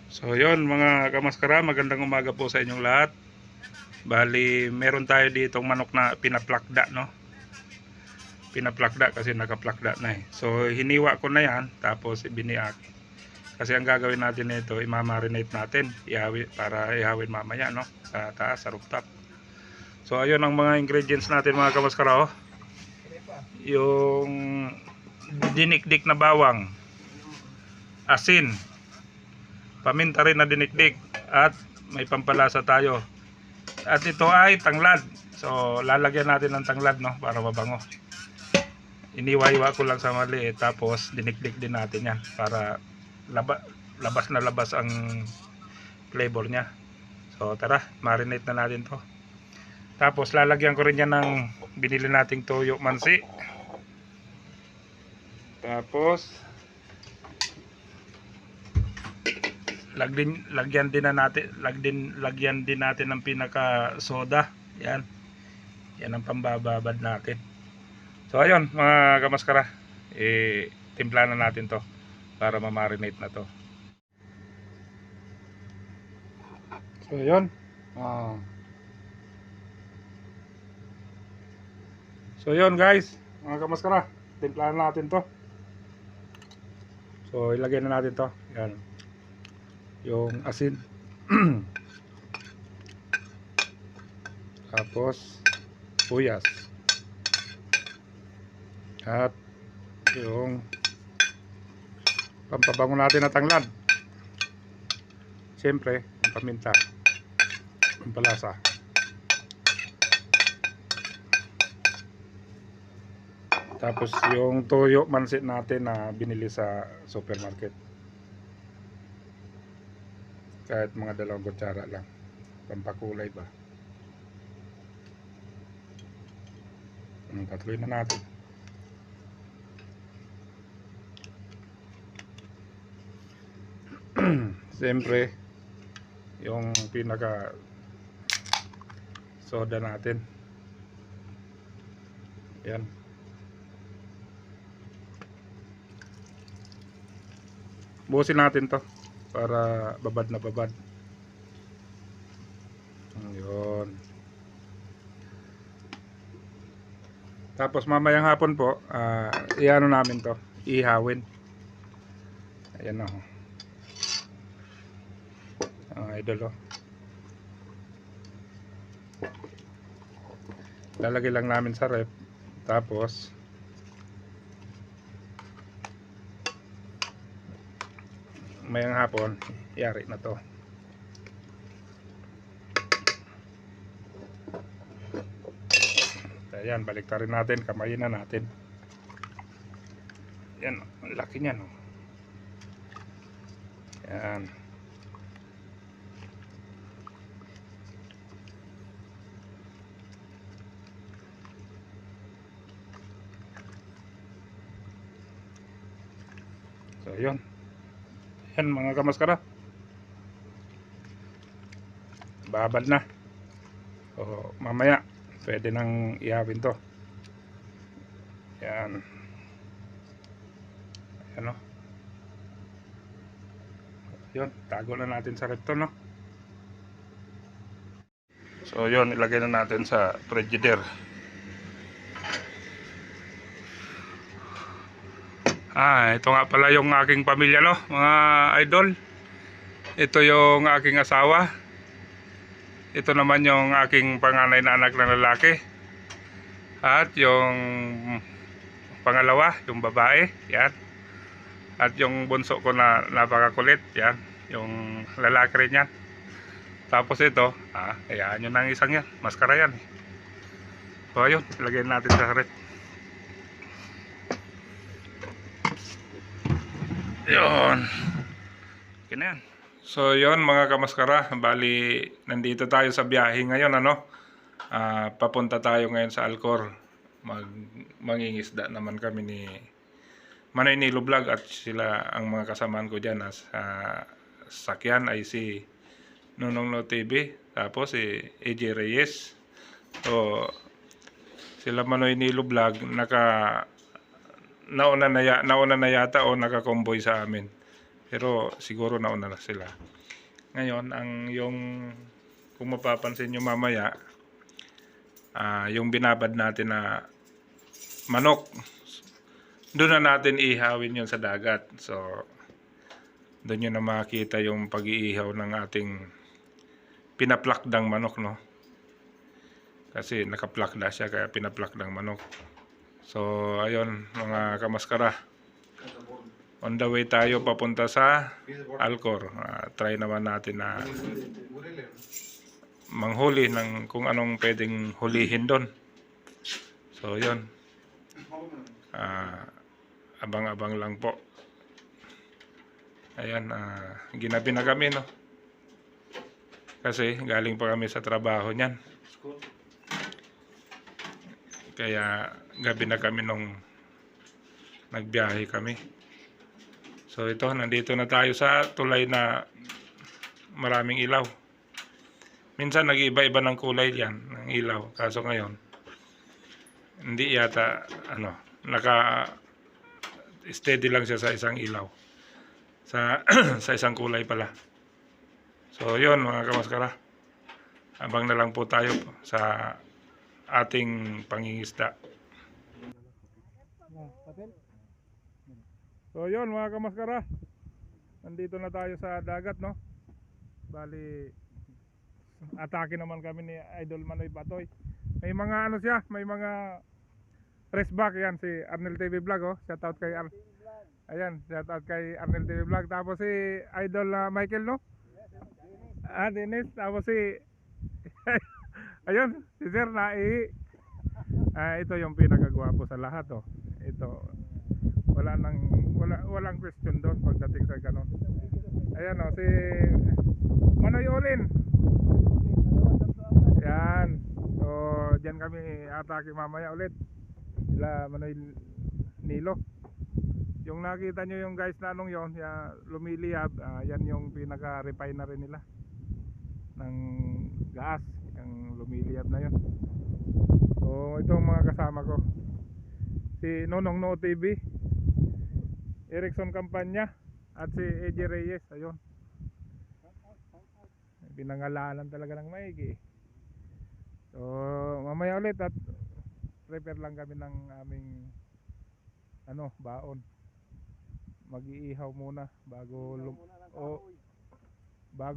So yon mga kamaskara, magandang umaga po sa inyong lahat. Bali, meron tayo ditong manok na pinaplakda, no? Pinaplakda kasi nakaplakda na eh. So hiniwa ko na yan, tapos biniak. Kasi ang gagawin natin nito, imamarinate natin, para ihawin mamaya, no? Sa taas, sa rooftop. So ayun ang mga ingredients natin mga kamaskara, oh. Yung dinikdik na bawang, asin, paminta rin na dinikdik, at may pampalasa tayo. At ito ay tanglad. So lalagyan natin ng tanglad, no, para mabango. Iniwa-iwa ko lang sa maliit, tapos dinikdik din natin yan para labas na labas ang flavor niya. So tara, marinate na natin to. Tapos lalagyan ko rin yan ng binili nating toyo mansi. Tapos lagyan din natin ng pinaka soda. Yan. Yan ang pambababad natin. So ayun mga kamaskara, timpla na natin to para ma-marinate na to. So ayun. So ayun guys, mga kamaskara, timpla na natin to. So ilagay na natin to. Yan. Yung asin. Tapos sibuyas. At yung pampabango natin na tanglad. Siyempre, yung paminta, pampalasa. Tapos yung toyo mansit natin na binili sa supermarket. Kahit mga 2 kutsara lang. Pampakulay ba? Tatluin na natin. Siyempre, yung pinaka soda natin. Yan. Buhusin natin to para babad na babad. Yun. Tapos mamayang hapon po, iano namin to, ihawin. Ayan o. Idol o. Lalagay lang namin sa ref. Tapos mayang hapon, yari na to. Ayan, baliktarin natin, kamayin na natin. Yan, ang laki niyan, oh. Yan. So, yun. Yan mga kamaskara. Babad na. So, mamaya pwede nang ihawin to. Yan. Ayan o. Yun, tago na natin sa recto, no? So yun, ilagay na natin sa frigidaire. Ito nga pala yung aking pamilya, no, mga idol. Ito yung aking asawa. Ito naman yung aking panganay na anak na lalaki. At yung pangalawa, yung babae, yan. At yung bunso ko na napakakulit, yan. Yung lalaki rin yan. Tapos ito, hayaan nyo ng isang yan. Maskara yan. So ayun, ilagay natin sa red. Yun. Okay na yan. So yun mga kamaskara, bali nandito tayo sa biyahe ngayon, ano? Papunta tayo ngayon sa Alcor. Mangingisda naman kami ni Manoy Nilo Vlog at sila ang mga kasamaan ko dyan. Sakyan ay si Nunong No TV, tapos si AJ Reyes. So sila Manoy Nilo Vlog nauna na yata o nakakomboy sa amin. Pero siguro nauna na sila. Ngayon, kung mapapansin nyo mamaya, yung binabad natin na manok, doon na natin ihawin yun sa dagat. So, doon nyo na makita yung pag-iihaw ng ating pinaplakdang manok, no? Kasi nakaplakda siya, kaya pinaplakdang manok. So, ayun, mga kamaskara. On the way tayo papunta sa Alcor. Try naman natin na manghuli ng kung anong pwedeng hulihin doon. So, yun. Abang-abang lang po. Ayan, ginabi na kami, no? Kasi galing pa kami sa trabaho niyan. Kaya gabi na kami nung nagbiyahe kami. So ito, nandito na tayo sa tulay na maraming ilaw. Minsan nag-iiba-iba ng kulay yan, ng ilaw. Kaso ngayon, hindi yata, naka-steady lang siya sa isang ilaw. Sa isang kulay pala. So yun mga kamaskara. Abang na lang po tayo sa ating pangingisda. So yun mga kamaskara, nandito na tayo sa dagat, no? Bali, atake naman kami ni Idol Manoy Batoy. May mga may mga press back yan, si Arnel TV Vlog, oh. Shout out kay ayan, shout out kay Arnel TV Vlog. Tapos si Idol Michael, no? Dennis, tapos si ayun, si Sir Nai. Ito yung pinakagwapo sa lahat, oh. Ito, walang question doon pagdating sa ganun. Ayan, oh, si Manoy Olin. Yan. So, diyan kami atake mamaya ulit. Sila Manoy Nilo. Yung nakita nyo yung guys na yon, lumiliyab, yan yung pinaka-refinery nila ng gas, yung lumiliyab na yon. So, itong mga kasama ko, si Nonong No TV, Erickson Campanya, at si AJ Reyes. Ayun, pinangalanan talaga ng maigi. So mamaya ulit at prepare lang kami ng aming baon. Mag-iihaw muna bago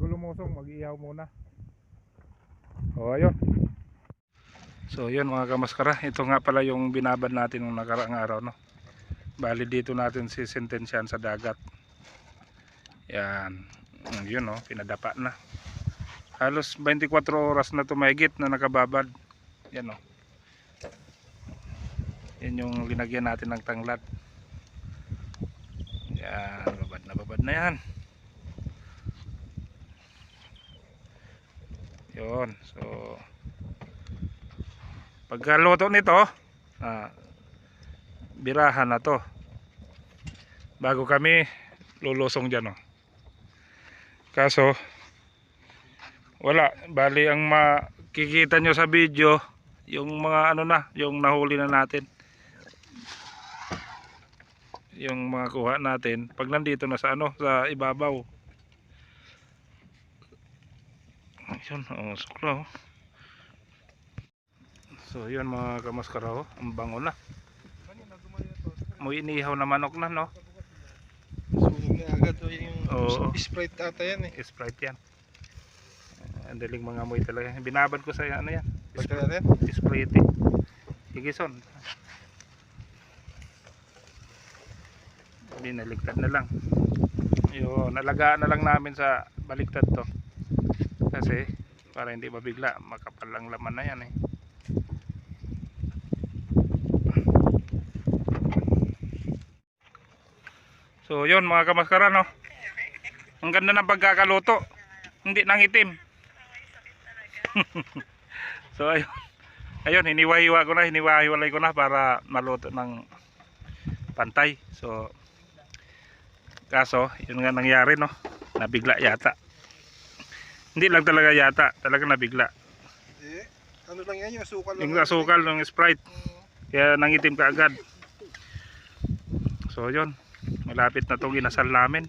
lumusong, mag-iihaw muna. O ayun. So yun mga kamaskara, ito nga pala yung binabad natin nung nakaraang araw, no? Bali dito natin sisentensyahan sa dagat. Yan, yun, no, pinadapa na. Halos 24 oras na tumahigit na nakababad. Yan, no. Yan yung linagyan natin ng tanglad. Yan, babad na yan. Yun, so pagkaluto nito, birahan na to bago kami lulusong dyan, oh. Kaso wala, bali ang makikita nyo sa video yung mga yung nahuli na natin, yung mga kuha natin pag nandito na sa sa ibabaw. Ayun, sukla, oh. So yun mga kamaskara, oh, ang bango na. Muy inihaw na manok na, no? Sunog na agad, oh, yung Sprite ata yan, eh. Sprite yan. Ang daling mga amoy talaga. Binabad ko sa yan. Sprite. Higison. Binaligtad na lang. Yun, nalagaan na lang namin sa baligtad to. Kasi para hindi mabigla, makapal lang laman na yan, eh. So yun mga kamaskara, no? Ang ganda ng pagkakaluto, hindi nang itim. So ayun, hiniwa-hiwalay ko na para maluto ng pantay. So kaso yun nga nangyari, no? Nabigla yata. Hindi lang talaga yata, talaga nabigla. Ano lang yan, yung asukal lang. Yung asukal ng Sprite. Kaya nangitim ka agad. So yun, malapit na itong inasal namin.